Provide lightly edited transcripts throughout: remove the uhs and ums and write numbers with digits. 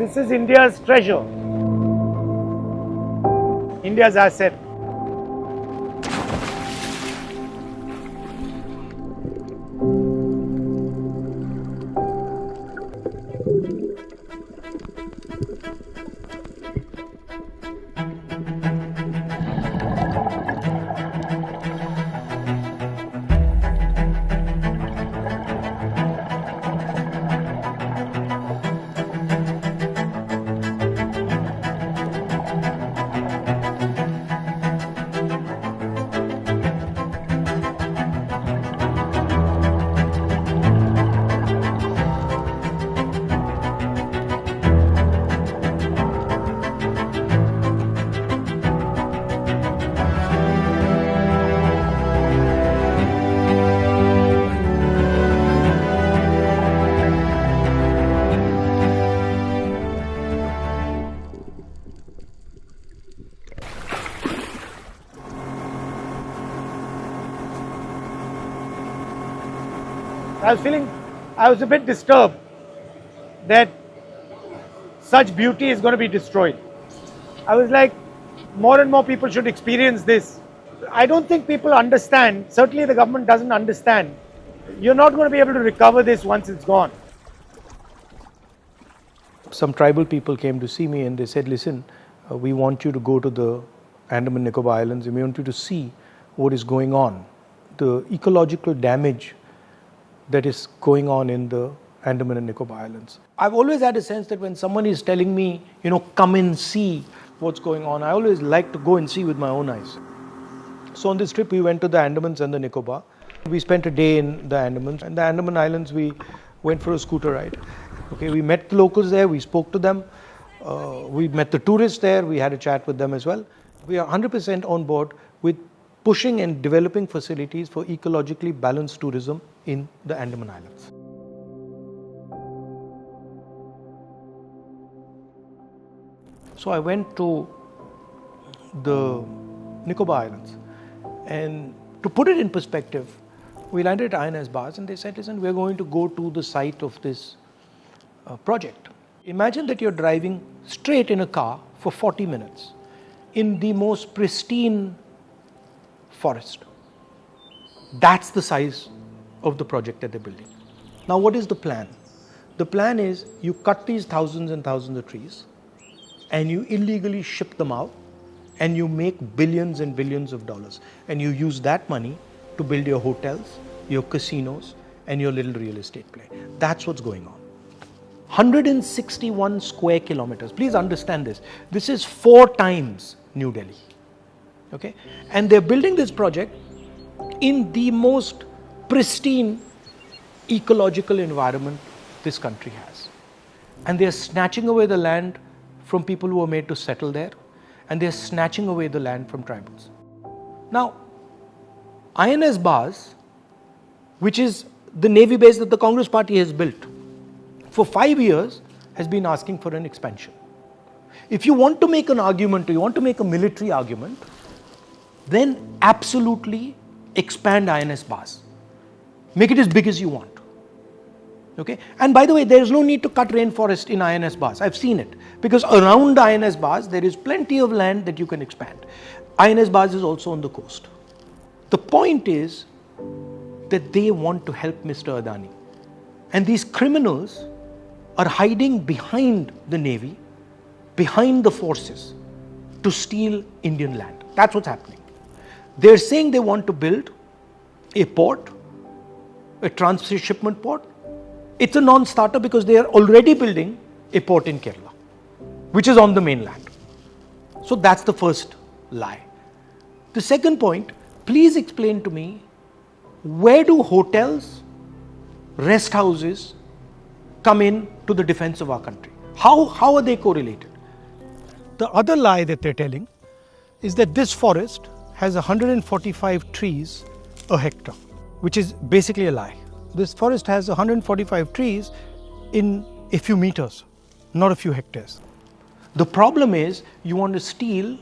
This is India's treasure, India's asset. I was a bit disturbed that such beauty is going to be destroyed. I was like, more and more people should experience this. I don't think people understand, certainly the government doesn't understand. You're not going to be able to recover this once it's gone. Some tribal people came to see me and they said, listen, we want you to go to the Andaman Nicobar Islands and we want you to see what is going on, the ecological damage that is going on in the Andaman and Nicobar Islands. I've always had a sense that when someone is telling me, come and see what's going on, I always like to go and see with my own eyes. So on this trip, we went to the Andamans and the Nicobar. We spent a day in the Andamans. And the Andaman Islands, we went for a scooter ride. Okay, we met the locals there, we spoke to them. We met the tourists there, we had a chat with them as well. We are 100% on board with pushing and developing facilities for ecologically balanced tourism in the Andaman Islands. So I went to the Nicobar Islands, and to put it in perspective, we landed at INS Bars and they said, listen, we're going to go to the site of this project. Imagine that you're driving straight in a car for 40 minutes in the most pristine forest. That's the size of the project that they're building. Now, what is the plan? The plan is you cut these thousands and thousands of trees and you illegally ship them out and you make billions and billions of dollars, and you use that money to build your hotels, your casinos, and your little real estate play. That's what's going on. 161 square kilometers. Please understand this. This is 4 times New Delhi. Okay? And they're building this project in the most pristine ecological environment this country has. And they're snatching away the land from people who are made to settle there, and they're snatching away the land from tribals. Now, INS Bars, which is the Navy base that the Congress party has built, for 5 years has been asking for an expansion. If you want to make an argument, or you want to make a military argument, then absolutely expand INS Bars. Make it as big as you want. Okay? And by the way, there is no need to cut rainforest in INS Bars. I've seen it. Because around INS Bars, there is plenty of land that you can expand. INS Bars is also on the coast. The point is that they want to help Mr. Adani. And these criminals are hiding behind the Navy, behind the forces, to steal Indian land. That's what's happening. They're saying they want to build a port, a transshipment port. It's a non-starter because they are already building a port in Kerala, which is on the mainland. So that's the first lie. The second point, please explain to me, where do hotels, rest houses come in to the defense of our country? How are they correlated? The other lie that they're telling is that this forest has 145 trees a hectare, which is basically a lie. This forest has 145 trees in a few meters, not a few hectares. The problem is you want to steal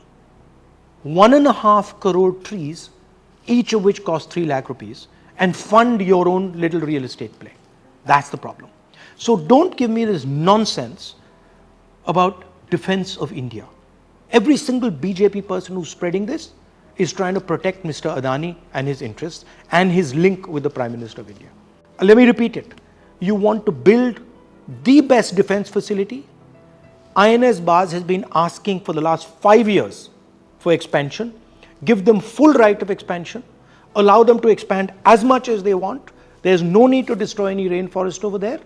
1.5 crore trees, each of which cost 3 lakh rupees, and fund your own little real estate play. That's the problem. So don't give me this nonsense about defense of India. Every single BJP person who's spreading this is trying to protect Mr. Adani and his interests and his link with the Prime Minister of India. Let me repeat it. You want to build the best defense facility. INS Baz has been asking for the last 5 years for expansion. Give them full right of expansion. Allow them to expand as much as they want. There's no need to destroy any rainforest over there.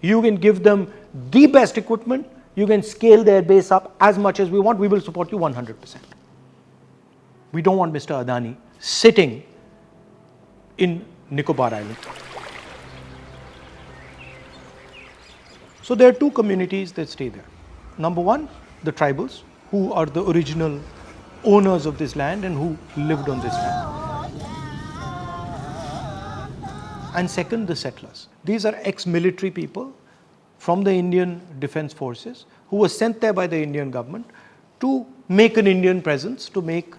You can give them the best equipment. You can scale their base up as much as we want. We will support you 100%. We don't want Mr. Adani sitting in Nicobar Island. So there are two communities that stay there. Number one, the tribals, who are the original owners of this land and who lived on this land. And second, the settlers. These are ex-military people from the Indian Defence Forces who were sent there by the Indian government to make an Indian presence, to make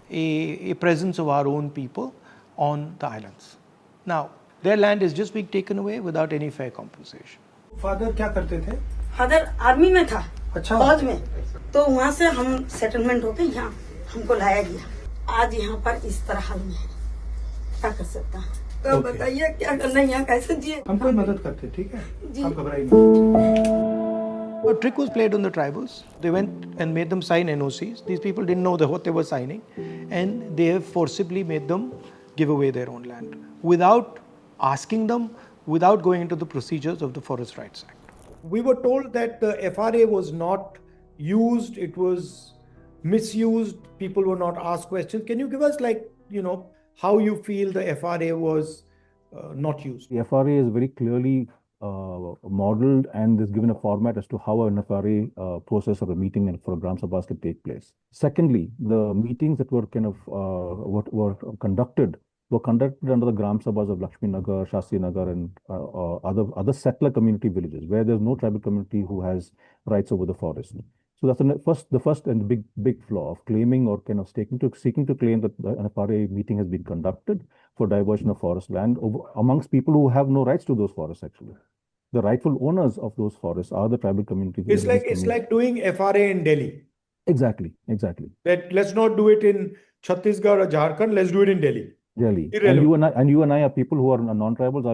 a presence of our own people on the islands. Now, their land is just being taken away without any fair compensation. Father क्या करते थे? Father army में था, अच्छा। फौज में। तो वहाँ से हम सेटलमेंट होके यहाँ हमको लाया गया। आज यहाँ पर इस तरह हाल में है, क्या कर सकता है? तो बताइए क्या करना है, यहाँ कैसे जिए? हम कोई मदद करते, ठीक है? आप घबराइए मत। A trick was played on the tribals. They went and made them sign NOCs. These people didn't know what they were signing, and they have forcibly made them give away their own land without asking them, without going into the procedures of the Forest Rights Act. We were told that the FRA was not used, it was misused, people were not asked questions. Can you give us, how you feel the FRA was not used? The FRA is very clearly modeled and is given a format as to how an FRA process or a meeting and for a Gram Sabhas can take place. Secondly, the meetings that were were conducted under the Gram Sabhas of Lakshmi Nagar, Shastri Nagar, and other settler community villages where there's no tribal community who has rights over the forest. So that's the first and big flaw of claiming or kind of seeking to claim that an FRA meeting has been conducted for diversion of forest land amongst people who have no rights to those forests. Actually, the rightful owners of those forests are the tribal communities. It's like doing FRA in Delhi. Exactly. That let's not do it in Chhattisgarh or Jharkhand. Let's do it in Delhi. Really, and you and I are people who are non-tribals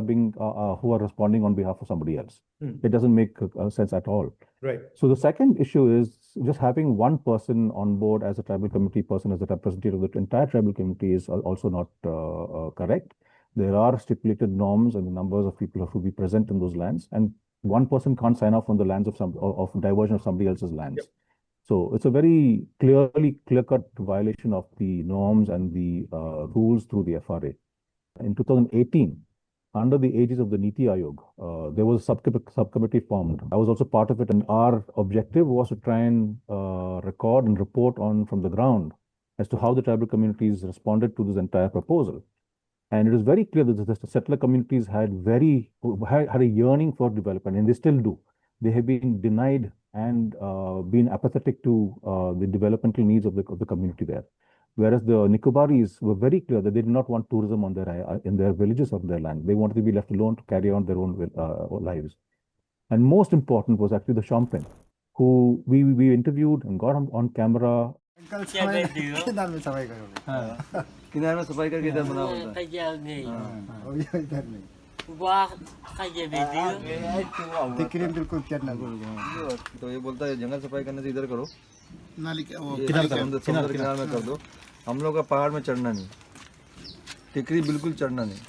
who are responding on behalf of somebody else. It doesn't make sense at all. Right. So the second issue is just having one person on board as a tribal community person, as a representative of the entire tribal community is also not correct. There are stipulated norms and the numbers of people who will be present in those lands, and one person can't sign off on the lands of diversion of somebody else's lands. Yep. So it's a very clear-cut violation of the norms and the rules through the FRA. In 2018, under the aegis of the Niti Aayog, there was a subcommittee formed. I was also part of it, and our objective was to try and record and report on from the ground as to how the tribal communities responded to this entire proposal. And it is very clear that the settler communities had a yearning for development, and they still do. They have been denied and been apathetic to the developmental needs of the community there. Whereas the Nicobaris were very clear that they did not want tourism on in their villages or their land. They wanted to be left alone to carry on their own lives. And most important was actually the Shompen, who we interviewed and got on camera. किनार में सफाई करोगे? किनार में सफाई करके इधर बनाओ उधर। इधर नहीं। बिल्कुल करना। तो ये बोलता है जंगल सफाई करने से इधर करो। नाली समुद्र किनार में कर दो। हम लोग का पहाड़ में चढ़ना नहीं। टिकरी बिल्कुल चढ़ना नहीं।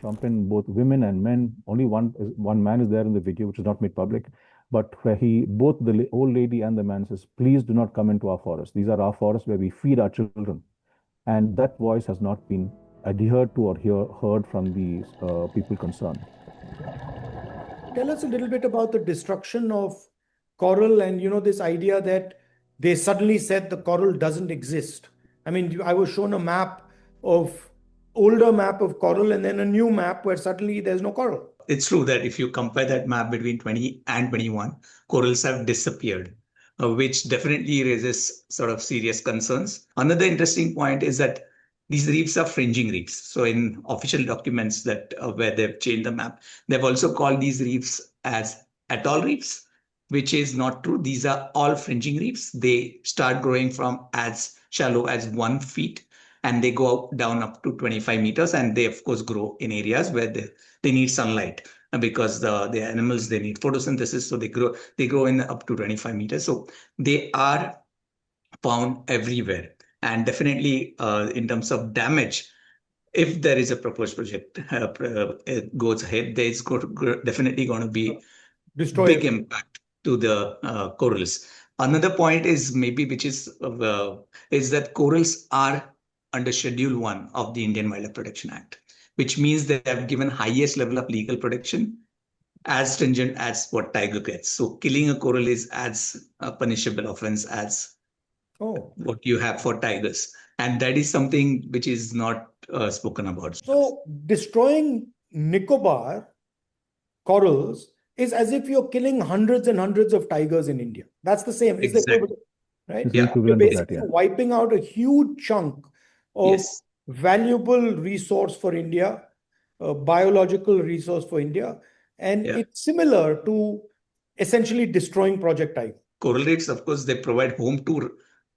Shompen, both women and men, only one man is there in the video, which is not made public. But where both the old lady and the man says, please do not come into our forest. These are our forests where we feed our children. And that voice has not been adhered to or heard from the people concerned. Tell us a little bit about the destruction of coral and, this idea that they suddenly said the coral doesn't exist. I mean, I was shown older map of coral and then a new map where suddenly there's no coral. It's true that if you compare that map between 20 and 21, corals have disappeared, which definitely raises sort of serious concerns. Another interesting point is that these reefs are fringing reefs. So in official documents that where they've changed the map, they've also called these reefs as atoll reefs. which is not true. These are all fringing reefs. They start growing from as shallow as 1 feet and they go down up to 25 meters. And they, of course, grow in areas where they need sunlight because the animals, they need photosynthesis. So they grow in up to 25 meters. So they are found everywhere. And definitely in terms of damage, if there is a proposed project goes ahead, there's definitely going to be big impact to the corals. Another point is maybe which is that corals are under Schedule 1 of the Indian Wildlife Protection Act, which means they have given highest level of legal protection, as stringent as what tiger gets. So killing a coral is as a punishable offense as what you have for tigers. And that is something which is not spoken about. So destroying Nicobar corals is as if you're killing hundreds and hundreds of tigers in India. That's the same. Is Exactly. Right? Yeah. You're basically wiping out a huge chunk of Yes. valuable resource for India, a biological resource for India. And it's similar to essentially destroying Project Tiger. Coral reefs, of course, they provide home to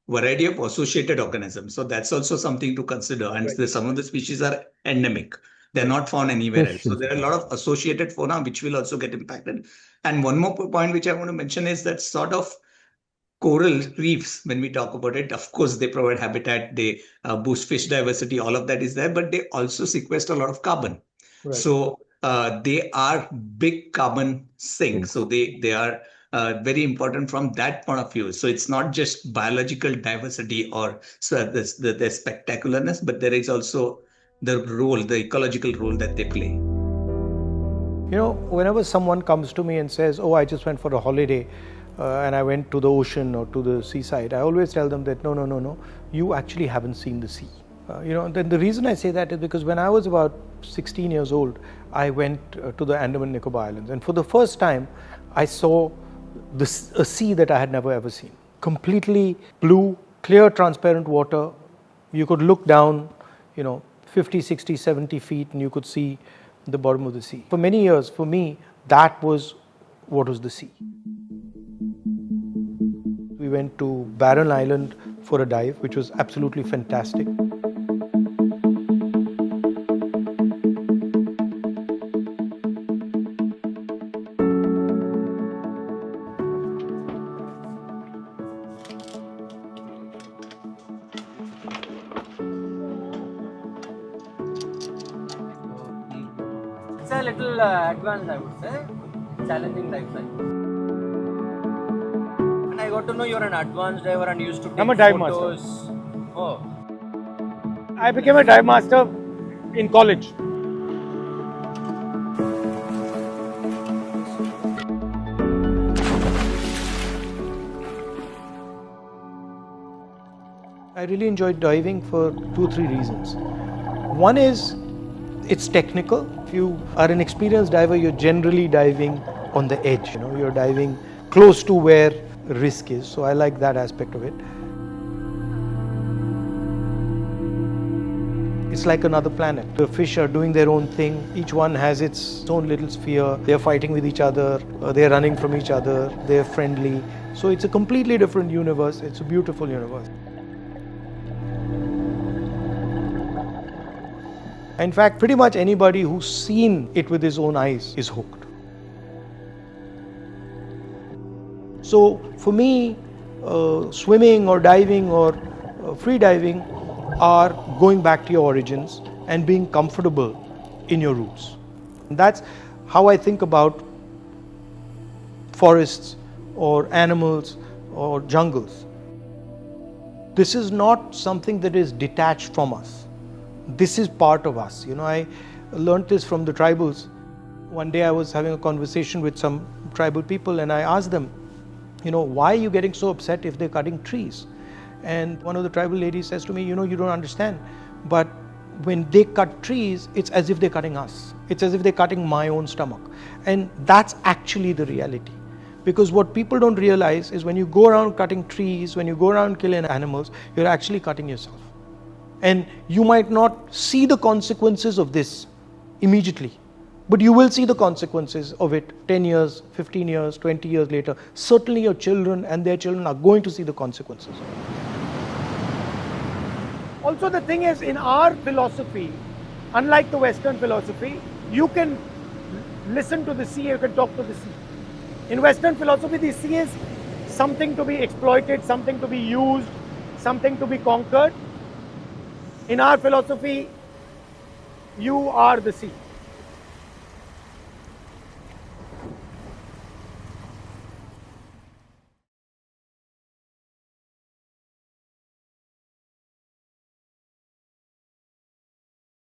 variety of associated organisms. So that's also something to consider. And some of the species are endemic. They're not found anywhere else. So there are a lot of associated fauna which will also get impacted. And one more point which I want to mention is that sort of coral reefs, when we talk about it, of course, they provide habitat, they boost fish diversity, all of that is there, but they also sequester a lot of carbon. Right. So they are big carbon sinks. So they are very important from that point of view. So it's not just biological diversity or the spectacularness, but there is also the role, the ecological role that they play. You know, whenever someone comes to me and says, oh, I just went for a holiday and I went to the ocean or to the seaside, I always tell them that no, you actually haven't seen the sea. Then the reason I say that is because when I was about 16 years old, I went to the Andaman Nicobar Islands, and for the first time, I saw a sea that I had never ever seen. Completely blue, clear, transparent water. You could look down, 50, 60, 70 feet, and you could see the bottom of the sea. For many years, for me, that was what was the sea. We went to Barren Island for a dive, which was absolutely fantastic. It's a little advanced, I would say, challenging dive site. And I got to know you're an advanced diver and used to take I'm a dive photos. master. Oh. I became a dive master in college. I really enjoyed diving for 2 or 3 reasons. One is it's technical. If you are an experienced diver, you're generally diving on the edge. You're diving close to where risk is. So I like that aspect of it. It's like another planet. The fish are doing their own thing. Each one has its own little sphere. They're fighting with each other. They're running from each other. They're friendly. So it's a completely different universe. It's a beautiful universe. In fact, pretty much anybody who's seen it with his own eyes is hooked. So for me, swimming or diving or free diving are going back to your origins and being comfortable in your roots. And that's how I think about forests or animals or jungles. This is not something that is detached from us. This is part of us. I learned this from the tribals. One day I was having a conversation with some tribal people and I asked them, why are you getting so upset if they're cutting trees? And one of the tribal ladies says to me, you don't understand, but when they cut trees, it's as if they're cutting us. It's as if they're cutting my own stomach. And that's actually the reality. Because what people don't realize is when you go around cutting trees, when you go around killing animals, you're actually cutting yourself. And you might not see the consequences of this immediately, But you will see the consequences of it 10 years, 15 years, 20 years later. Certainly your children and their children are going to see the consequences. Also, the thing is, in our philosophy, unlike the Western philosophy, you can listen to the sea, you can talk to the sea. In Western philosophy, the sea is something to be exploited, something to be used, something to be conquered. In our philosophy, you are the sea.